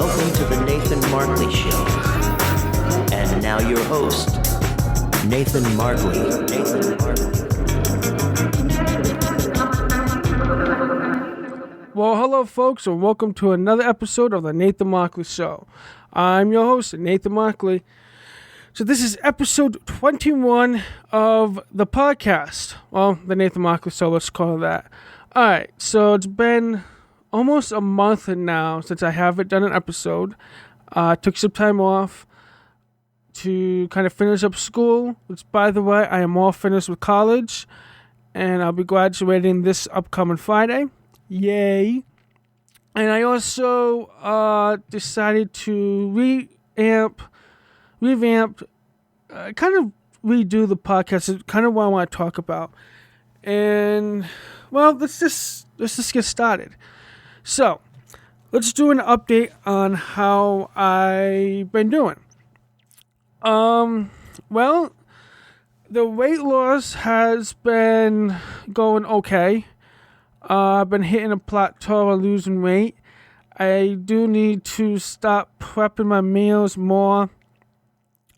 welcome to the Nathan Markley Show. And now your host, Nathan Markley. Well, hello folks, and welcome to another episode of the Nathan Markley Show. I'm your host, Nathan Markley. So this is episode 21 of the podcast. Well, the Nathan Markley Show, let's call it that. Alright, so it's been almost a month now since I haven't done an episode. Took some time off to kind of finish up school, which, by the way, I am all finished with college, and I'll be graduating this upcoming Friday. Yay. And I also decided to revamp, kind of redo the podcast. It's kind of what I want to talk about. And, well, let's just get started. So, let's do an update on how I've been doing. Well, the weight loss has been going okay. I've been hitting a plateau of losing weight. I do need to stop prepping my meals more.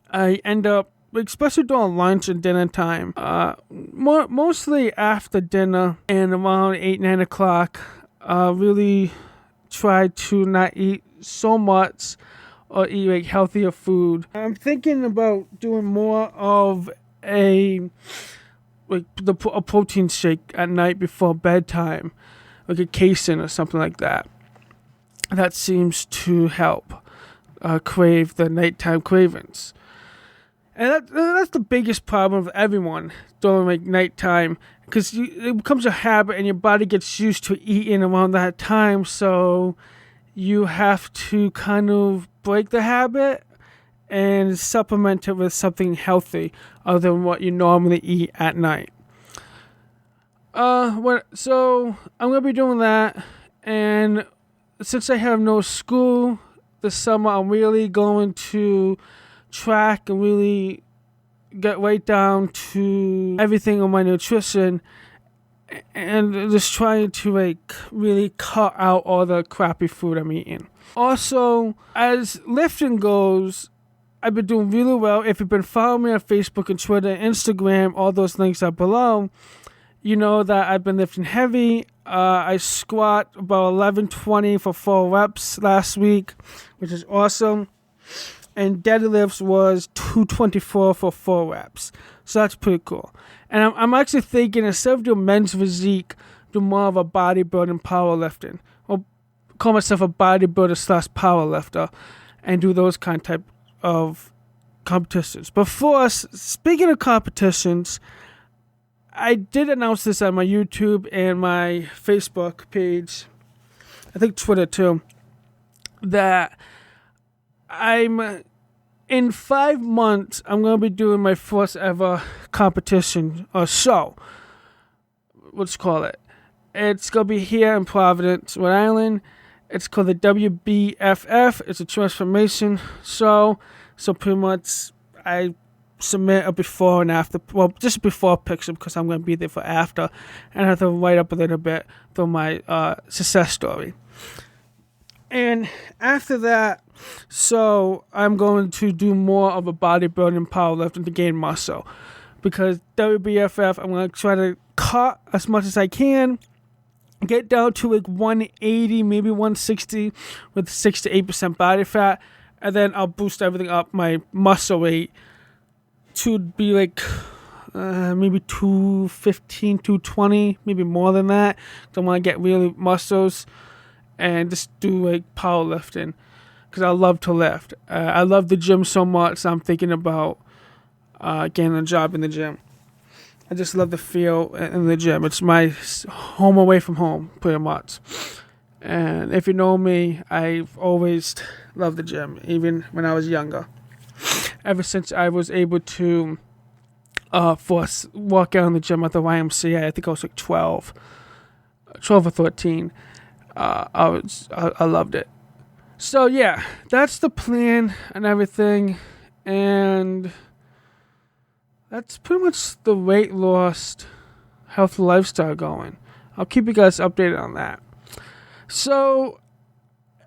I end up, especially during lunch and dinner time, mostly after dinner and around 8, 9 o'clock, really try to not eat so much or eat like healthier food. I'm thinking about doing more of a protein shake at night before bedtime, like a casein or something like that. That seems to help crave the nighttime cravings. And that's the biggest problem with everyone during like nighttime, because it becomes a habit and your body gets used to eating around that time, so you have to kind of break the habit and supplement it with something healthy other than what you normally eat at night. So I'm going to be doing that, and since I have no school this summer, I'm really going to track and really get right down to everything on my nutrition and just trying to like really cut out all the crappy food I'm eating. Also, as lifting goes, I've been doing really well. If you've been following me on Facebook and Twitter, Instagram, all those links are below. You know that I've been lifting heavy. I squat about 1120 for 4 reps last week, which is awesome. And deadlifts was 224 for 4 reps. So that's pretty cool. And I'm actually thinking, instead of doing men's physique, do more of a bodybuilding powerlifting. Or call myself a bodybuilder / powerlifter and do those type of competitions. But first, speaking of competitions, I did announce this on my YouTube and my Facebook page, I think Twitter too, that in 5 months, I'm going to be doing my first ever competition or show. Let's call it. It's going to be here in Providence, Rhode Island. It's called the WBFF. It's a transformation show. So pretty much I submit a before and after, well, just before picture because I'm going to be there for after. And I have to write up a little bit for my success story. And after that, so I'm going to do more of a bodybuilding powerlifting to gain muscle. Because WBFF, I'm going to try to cut as much as I can, get down to like 180, maybe 160 with 6 to 8% body fat, and then I'll boost everything up, my muscle weight, to be like maybe 215, 220, maybe more than that. So I want to get really muscles and just do like powerlifting, because I love to lift. I love the gym so much, so I'm thinking about getting a job in the gym. I just love the feel in the gym. It's my home away from home, pretty much. And if you know me, I've always loved the gym, even when I was younger. Ever since I was able to walk out in the gym at the YMCA, I think I was like 12 or 13. I loved it. So yeah, that's the plan and everything, and that's pretty much the weight loss, healthy lifestyle going. I'll keep you guys updated on that. So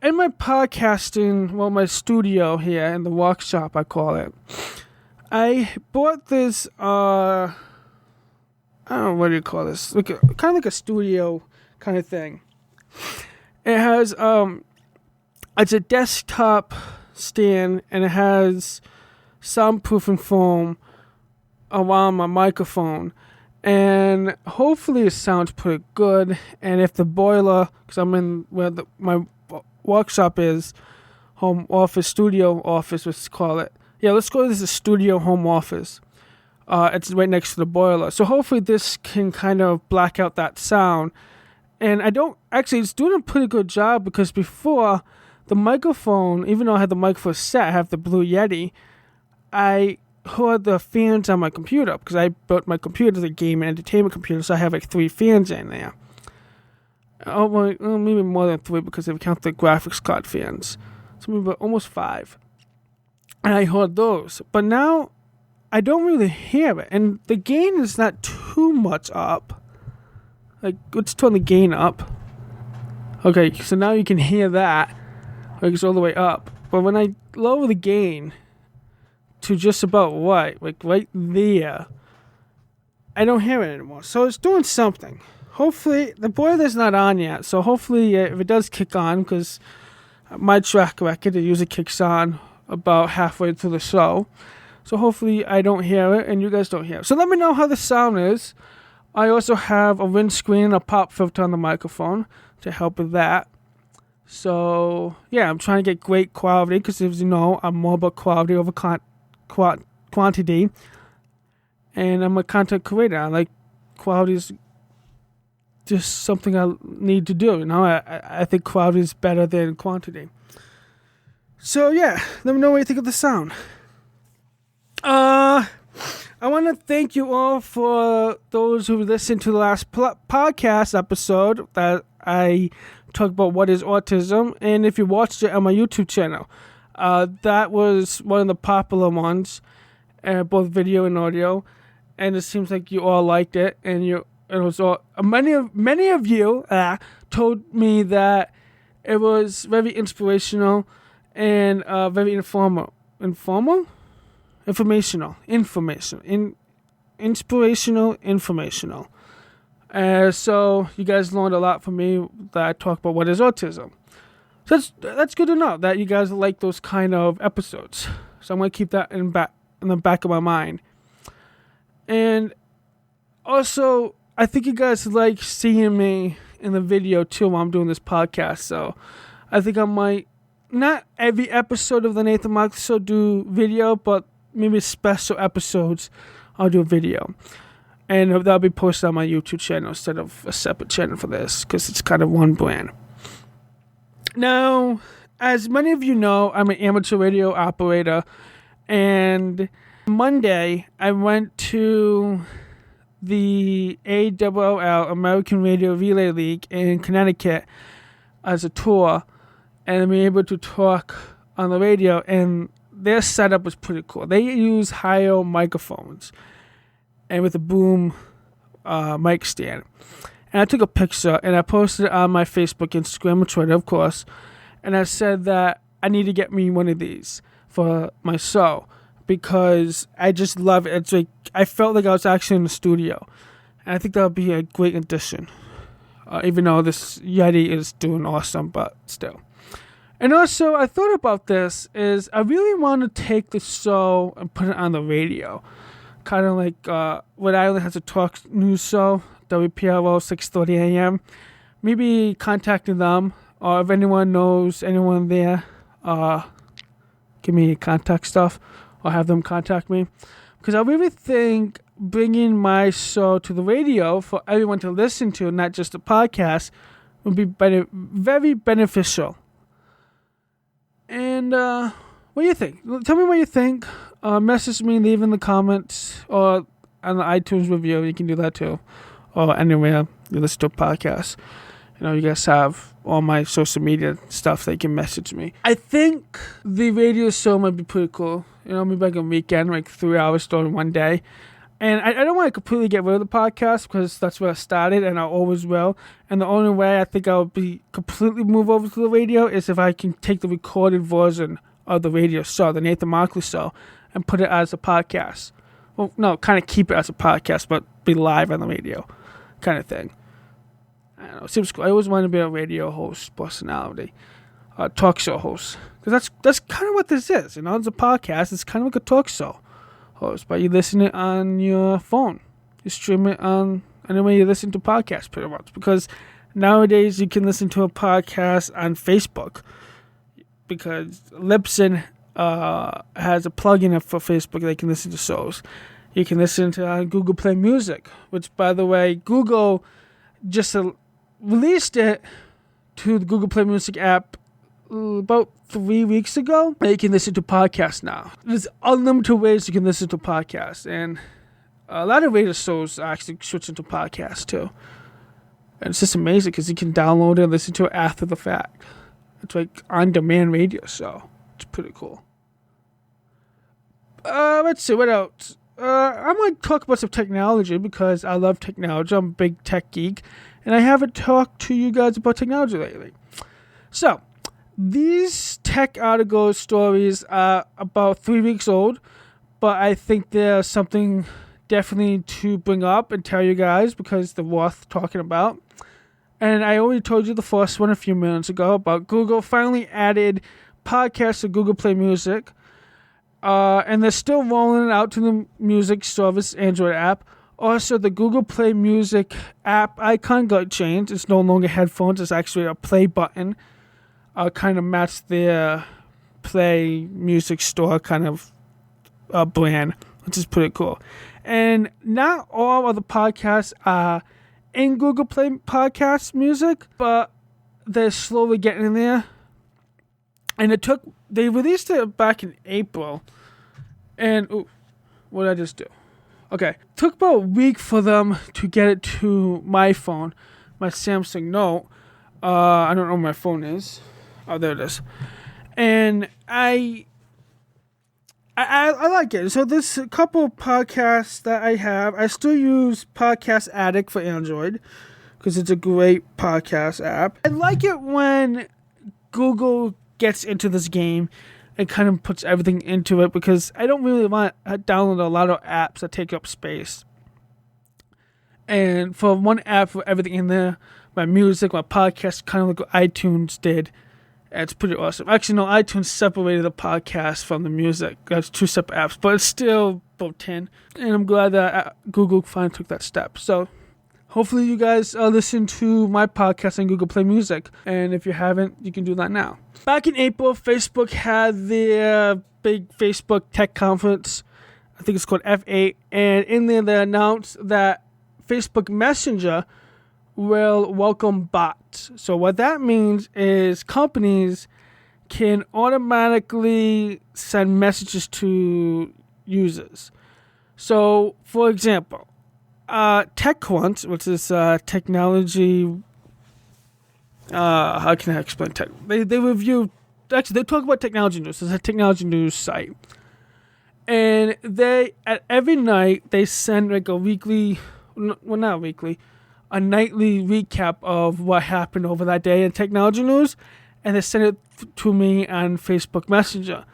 in my podcasting, my studio here in the workshop, I call it, I bought this, I don't know, what do you call this? Kind of like a studio kind of thing. It has, it's a desktop stand, and it has soundproofing foam around my microphone. And hopefully it sounds pretty good. And if the boiler, because I'm in where my workshop is, home office, studio office, let's call it. Yeah, let's go. This is a studio home office. It's right next to the boiler. So hopefully this can kind of black out that sound. And it's doing a pretty good job, because before, the microphone, even though I had the microphone set, I have the Blue Yeti, I heard the fans on my computer, because I built my computer as a game and entertainment computer, so I have like 3 fans in there. Oh, well, maybe more than 3, because if you count the graphics card fans. So maybe almost 5. And I heard those. But now, I don't really hear it. And the gain is not too much up. Like, let's turn the gain up. Okay, so now you can hear that. Like, it's all the way up. But when I lower the gain to just about right there, I don't hear it anymore. So it's doing something. Hopefully, the boiler's not on yet. So hopefully, if it does kick on, because my track record, it usually kicks on about halfway through the show. So hopefully I don't hear it and you guys don't hear it. So let me know how the sound is. I also have a windscreen and a pop filter on the microphone to help with that. So yeah, I'm trying to get great quality, because as you know, I'm more about quality over quantity. And I'm a content creator. I like quality is just something I need to do. You know, I think quality is better than quantity. So yeah, let me know what you think of the sound. I want to thank you all for those who listened to the last podcast episode that I talked about what is autism, and if you watched it on my YouTube channel, that was one of the popular ones, both video and audio, and it seems like you all liked it, and it was all many of you told me that it was very inspirational and very informational. So you guys learned a lot from me that I talk about what is autism. So that's good to know that you guys like those kind of episodes. So I'm going to keep that in the back of my mind. And also, I think you guys like seeing me in the video too while I'm doing this podcast. So I think I might, not every episode of the Nathan Markley Show do video, but maybe special episodes I'll do a video. And that'll be posted on my YouTube channel instead of a separate channel for this, because it's kind of one brand. Now, as many of you know, I'm an amateur radio operator. And Monday, I went to the AWL, American Radio Relay League in Connecticut, as a tour. And I'm able to talk on the radio. And their setup was pretty cool. They use higher microphones and with a boom mic stand. And I took a picture and I posted it on my Facebook, Instagram, and Twitter, of course. And I said that I need to get me one of these for my show, because I just love it. It's like I felt like I was actually in the studio. And I think that would be a great addition. Even though this Yeti is doing awesome, but still. And also, I thought about this, is I really want to take the show and put it on the radio. Kind of like Rhode Island has a talk news show, WPRO 6:30 a.m. Maybe contacting them, or if anyone knows anyone there, give me contact stuff, or have them contact me. Because I really think bringing my show to the radio for everyone to listen to, not just a podcast, would be very beneficial. And what do you think? Tell me what you think. Message me, leave in the comments, or on the iTunes review. You can do that too, or anywhere you listen to a podcast. You know, you guys have all my social media stuff that you can message me. I think the radio show might be pretty cool. You know, maybe like a weekend, like 3 hours during one day. And I don't want to completely get rid of the podcast because that's where I started and I always will. And the only way I think I'll be completely move over to the radio is if I can take the recorded version of the radio show, the Nathan Markley show, and put it as a podcast. Well, no, kind of keep it as a podcast, but be live on the radio kind of thing. I don't know. It seems cool. I always wanted to be a radio host, personality, talk show host. Because that's kind of what this is. You know, it's a podcast. It's kind of like a talk show host, but you listen it on your phone. You stream it on any way you listen to podcasts, pretty much. Because nowadays you can listen to a podcast on Facebook. Because Libsyn has a plugin for Facebook. They can listen to shows. You can listen to Google Play Music, which, by the way, Google just released it to the Google Play Music app about 3 weeks ago. You can listen to podcasts now. There's unlimited ways you can listen to podcasts, and a lot of radio shows are actually switching to podcasts too. And it's just amazing because you can download it and listen to it after the fact. It's like on-demand radio show. It's pretty cool. Let's see, what else? I'm going to talk about some technology because I love technology. I'm a big tech geek, and I haven't talked to you guys about technology lately. So, these tech article stories are about 3 weeks old, but I think there's something definitely to bring up and tell you guys because they're worth talking about. And I already told you the first one a few minutes ago about Google finally added podcasts to Google Play Music. And they're still rolling it out to the music service Android app. Also, the Google Play Music app icon got changed. It's no longer headphones. It's actually a play button. Kind of match their Play Music Store kind of brand, which is pretty cool. And not all of the podcasts are in Google Play Podcast Music, but they're slowly getting in there. And they released it back in April. And, what did I just do? Okay. Took about a week for them to get it to my phone, my Samsung Note. I don't know where my phone is. Oh, there it is. And I like it. So there's a couple of podcasts that I have. I still use Podcast Addict for Android because it's a great podcast app. I like it when Google gets into this game and kind of puts everything into it because I don't really want to download a lot of apps that take up space. And for one app for everything in there, my music, my podcast, kind of like what iTunes did. It's pretty awesome. Actually, no, iTunes separated the podcast from the music. That's two separate apps, but it's still about 10. And I'm glad that Google finally took that step. So hopefully you guys listen to my podcast on Google Play Music. And if you haven't, you can do that now. Back in April, Facebook had their big Facebook tech conference. I think it's called F8. And in there, they announced that Facebook Messenger will welcome bots. So what that means is companies can automatically send messages to users. So, for example, TechCrunch, which is technology. How can I explain tech? They review. Actually, they talk about technology news. It's a technology news site, and every night they send like a weekly, well, not weekly, a nightly recap of what happened over that day in technology news, and they send it to me on Facebook Messenger.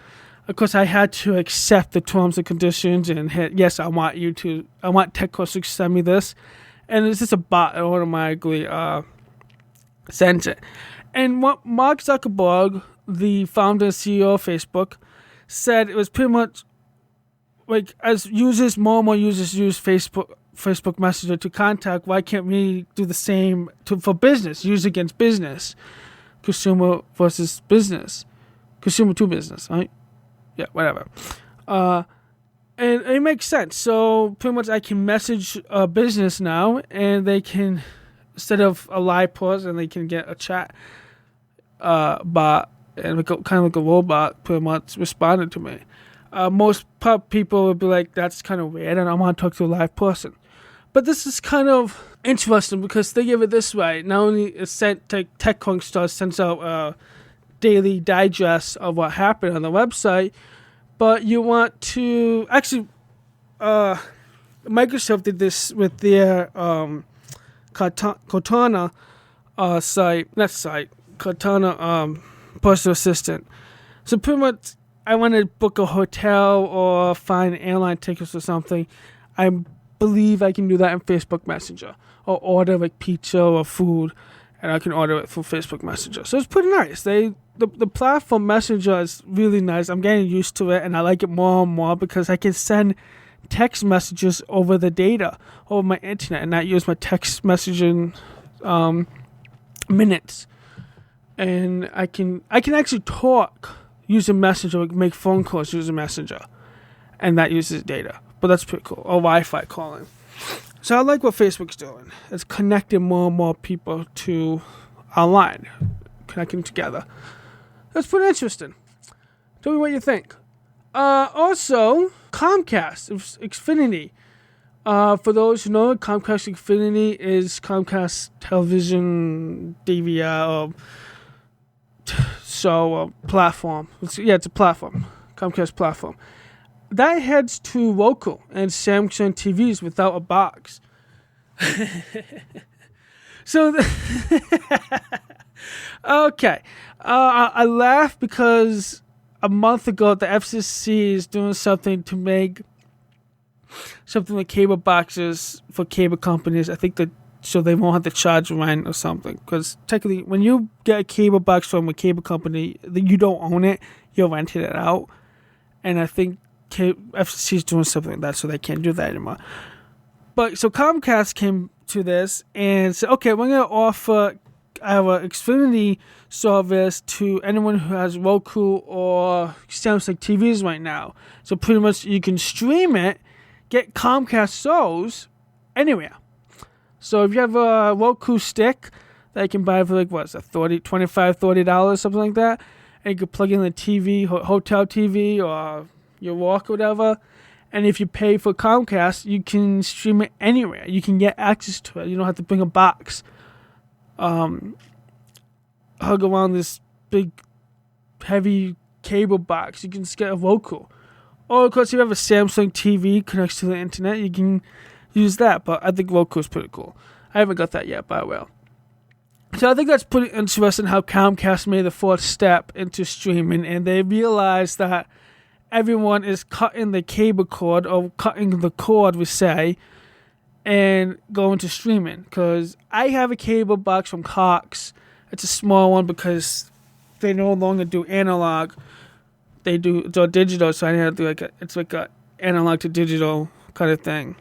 Of course, I had to accept the terms and conditions and hit yes. I want TechCrunch to send me this, and it's just a bot that automatically sends it. And what Mark Zuckerberg, the founder and CEO of Facebook, said it was pretty much like as more and more users use Facebook Messenger to contact, why can't we do the same for business, use against business, consumer versus business, consumer to business, right? Yeah, whatever. And it makes sense. So pretty much I can message a business now, and they can, instead of a live person, they can get a chat bot, and kind of like a robot pretty much responding to me. Most people would be like, that's kind of weird, and I want to talk to a live person. But this is kind of interesting because they give it this way. Not only is TechCrunch sends out a daily digest of what happened on the website, but you want to actually Microsoft did this with their Cortana Cortana personal assistant. So pretty much, I want to book a hotel or find airline tickets or something. I believe I can do that in Facebook Messenger, or order like pizza or food, and I can order it through Facebook Messenger. So it's pretty nice. The platform Messenger is really nice. I'm getting used to it, and I like it more and more because I can send text messages over the data, over my internet, and not use my text messaging minutes. And I can actually talk using Messenger, make phone calls using Messenger, and that uses data. But that's pretty cool. Or Wi-Fi calling. So I like what Facebook's doing. It's connecting more and more people to online, connecting together. That's pretty interesting. Tell me what you think. Also, Comcast, Xfinity. For those who know, Comcast Xfinity is Comcast television DVR platform. It's a platform. Comcast platform. That heads to Roku and Samsung TVs without a box. Okay. I laugh because a month ago the FCC is doing something to make something like cable boxes for cable companies. I think so they won't have to charge rent or something. Because technically, when you get a cable box from a cable company, you don't own it. You're renting it out. And I think FCC is doing something like that, so they can't do that anymore. But so Comcast came to this and said, okay, we're going to offer our Xfinity service to anyone who has Roku or Samsung TVs right now. So pretty much you can stream it, get Comcast shows anywhere. So if you have a Roku stick that you can buy for like $25-$30, something like that, and you can plug in the TV, hotel TV or your walk or whatever, and if you pay for Comcast, you can stream it anywhere. You can get access to it. You don't have to bring a box, hug around this big, heavy cable box. You can just get a Roku. Or, of course, if you have a Samsung TV connects to the internet, you can use that. But I think Roku is pretty cool. I haven't got that yet, but I will. So I think that's pretty interesting how Comcast made the fourth step into streaming, and they realized that everyone is cutting the cable cord, or cutting the cord, we say, and going to streaming. Because I have a cable box from Cox. It's a small one because they no longer do analog. They do digital, so I have to do it's like a analog to digital kind of thing.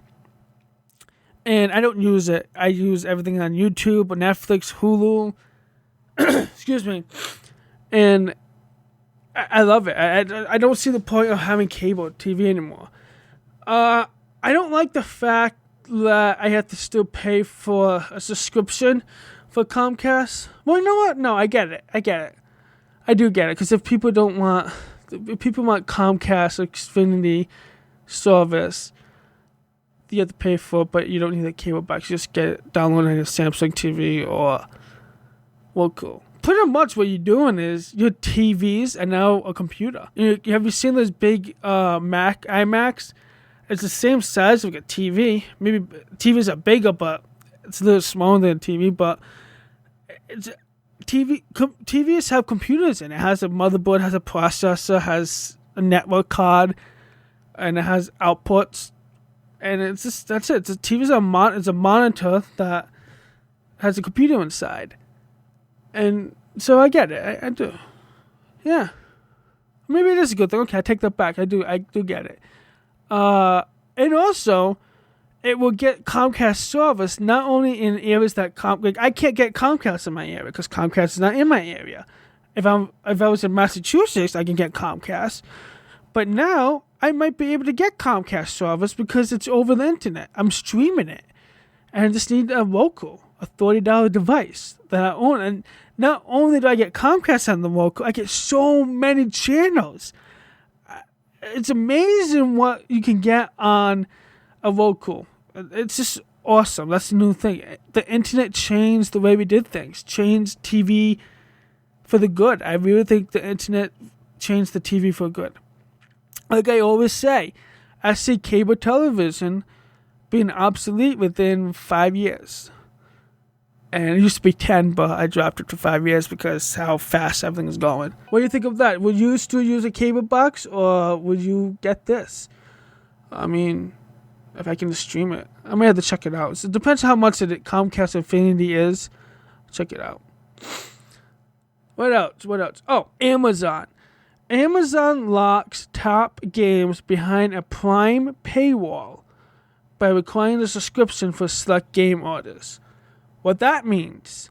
And I don't use it. I use everything on YouTube, Netflix, Hulu. Excuse me. And I love it. I don't see the point of having cable TV anymore. I don't like the fact that I have to still pay for a subscription for Comcast. Well, you know what? No, I get it. I do get it. Because if people want Comcast or Xfinity service, you have to pay for it, but you don't need a cable box. You just get it downloaded on a Samsung TV or Roku. Pretty much what you're doing is your TVs and now a computer. Have you seen those big iMacs? It's the same size as like a TV. Maybe TVs are bigger, but it's a little smaller than a TV. But TVs have computers in it. It has a motherboard, has a processor, has a network card, and it has outputs. And that's it. It's a monitor that has a computer inside. And so I get it. I do. Yeah. Maybe it is a good thing. Okay, I take that back. I do get it. And also, it will get Comcast service not only in areas that I can't get Comcast in my area because Comcast is not in my area. If I was in Massachusetts, I can get Comcast. But now I might be able to get Comcast service because it's over the internet. I'm streaming it. And I just need a Roku, a $30 device that I own. And not only do I get Comcast on the Roku, I get so many channels. It's amazing what you can get on a Roku. It's just awesome. That's the new thing. The internet changed the way we did things. Changed TV for the good. I really think the internet changed the TV for good. Like I always say, I see cable television being obsolete within 5 years. And it used to be 10, but I dropped it to 5 years because how fast everything is going. What do you think of that? Would you still use a cable box, or would you get this? I mean, if I can stream it, I may have to check it out. So it depends how much it Comcast Infinity is. Check it out. What else? Oh, Amazon. Amazon locks top games behind a Prime paywall by requiring a subscription for select game orders. What that means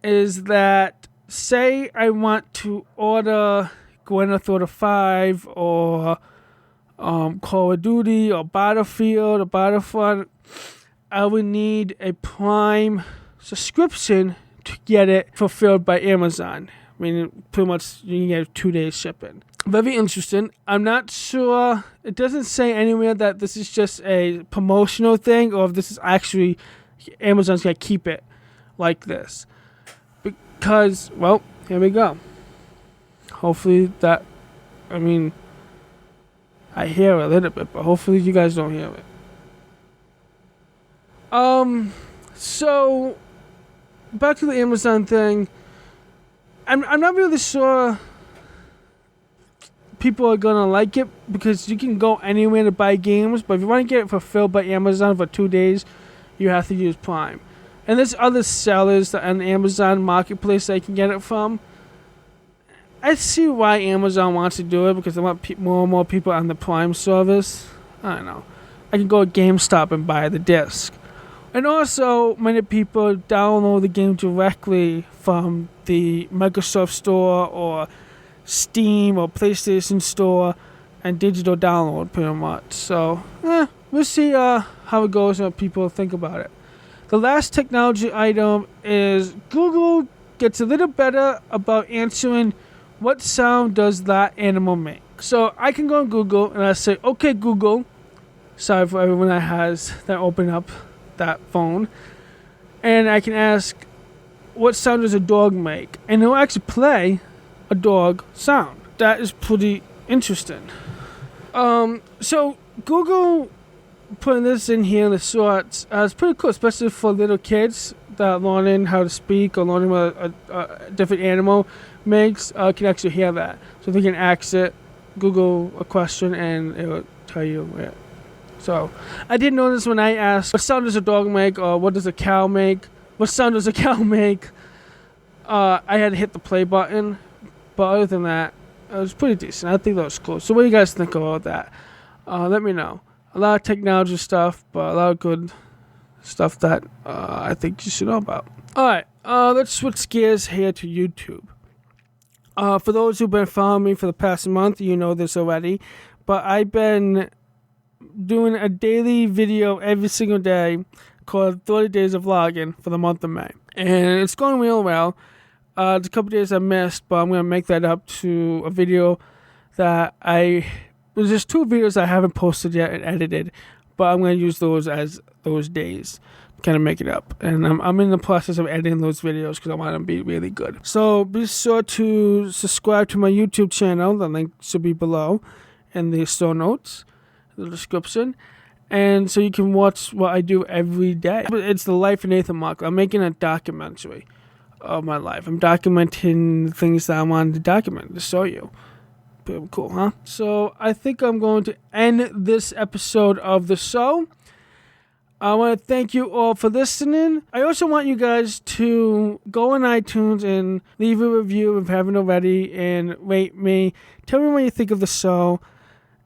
is that, say I want to order Grand Theft Auto 5 or Call of Duty or Battlefield or Battlefront, I would need a Prime subscription to get it fulfilled by Amazon. I mean, pretty much you can get 2 days shipping. Very interesting. I'm not sure. It doesn't say anywhere that this is just a promotional thing or if this is actually Amazon's going to keep it like this. Because, well, here we go. Hopefully that, I mean, I hear a little bit, but hopefully you guys don't hear it. So, back to the Amazon thing. I'm not really sure people are gonna like it because you can go anywhere to buy games, but if you want to get it fulfilled by Amazon for 2 days, you have to use Prime. And there's other sellers on the Amazon Marketplace that you can get it from. I see why Amazon wants to do it because they want more and more people on the Prime service. I don't know. I can go to GameStop and buy the disc. And also, many people download the game directly from the Microsoft Store or Steam or PlayStation Store and digital download pretty much. So, we'll see how it goes and what people think about it. The last technology item is Google gets a little better about answering what sound does that animal make. So I can go on Google and I say, okay, Google. Sorry for everyone that open up that phone. And I can ask, what sound does a dog make? And it'll actually play a dog sound. That is pretty interesting. So Google putting this in here in the shorts is pretty cool, especially for little kids that are learning how to speak or learning what a different animal makes. Can actually hear that. So they can ask it, Google a question, and it will tell you it. So I did notice when I asked, what sound does a dog make, or what does a cow make? What sound does a cow make? I had to hit the play button. But other than that, it was pretty decent. I think that was cool. So what do you guys think about that? Let me know. A lot of technology stuff, but a lot of good stuff that I think you should know about. Alright, let's switch gears here to YouTube. For those who've been following me for the past month, you know this already. But I've been doing a daily video every single day called 30 Days of Vlogging for the month of May. And it's going real well. There's a couple days I missed, but I'm going to make that up to a video that there's just 2 videos I haven't posted yet and edited, but I'm going to use those as those days to kind of make it up. And I'm in the process of editing those videos because I want them to be really good. So be sure to subscribe to my YouTube channel. The link should be below in the show notes, the description. And so you can watch what I do every day. It's the life of Nathan Markley. I'm making a documentary of my life. I'm documenting things that I wanted to document to show you. Pretty cool, huh? So I think I'm going to end this episode of the show. I want to thank you all for listening. I also want you guys to go on iTunes and leave a review if you haven't already and rate me. Tell me what you think of the show.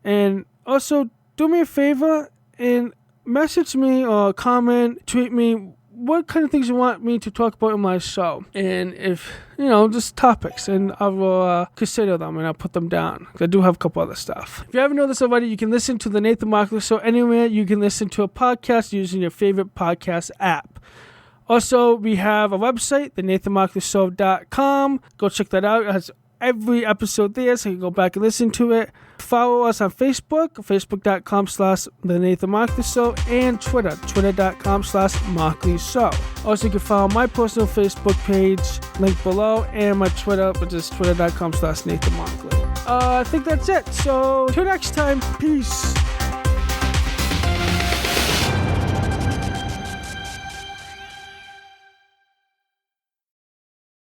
And also, do me a favor and message me or comment, tweet me what kind of things you want me to talk about in my show. And if, just topics. And I will consider them and I'll put them down. I do have a couple other stuff. If you haven't noticed already, you can listen to the Nathan Markley Show anywhere. You can listen to a podcast using your favorite podcast app. Also, we have a website, thenathanmarkleyshow.com. Go check that out. It has every episode there, so you can go back and listen to it. Follow us on Facebook, facebook.com/The Nathan Markley Show, and Twitter, twitter.com/Markley Show. Also, you can follow my personal Facebook page, link below, and my Twitter, which is twitter.com/Nathan Markley. I think that's it. So, till next time, peace.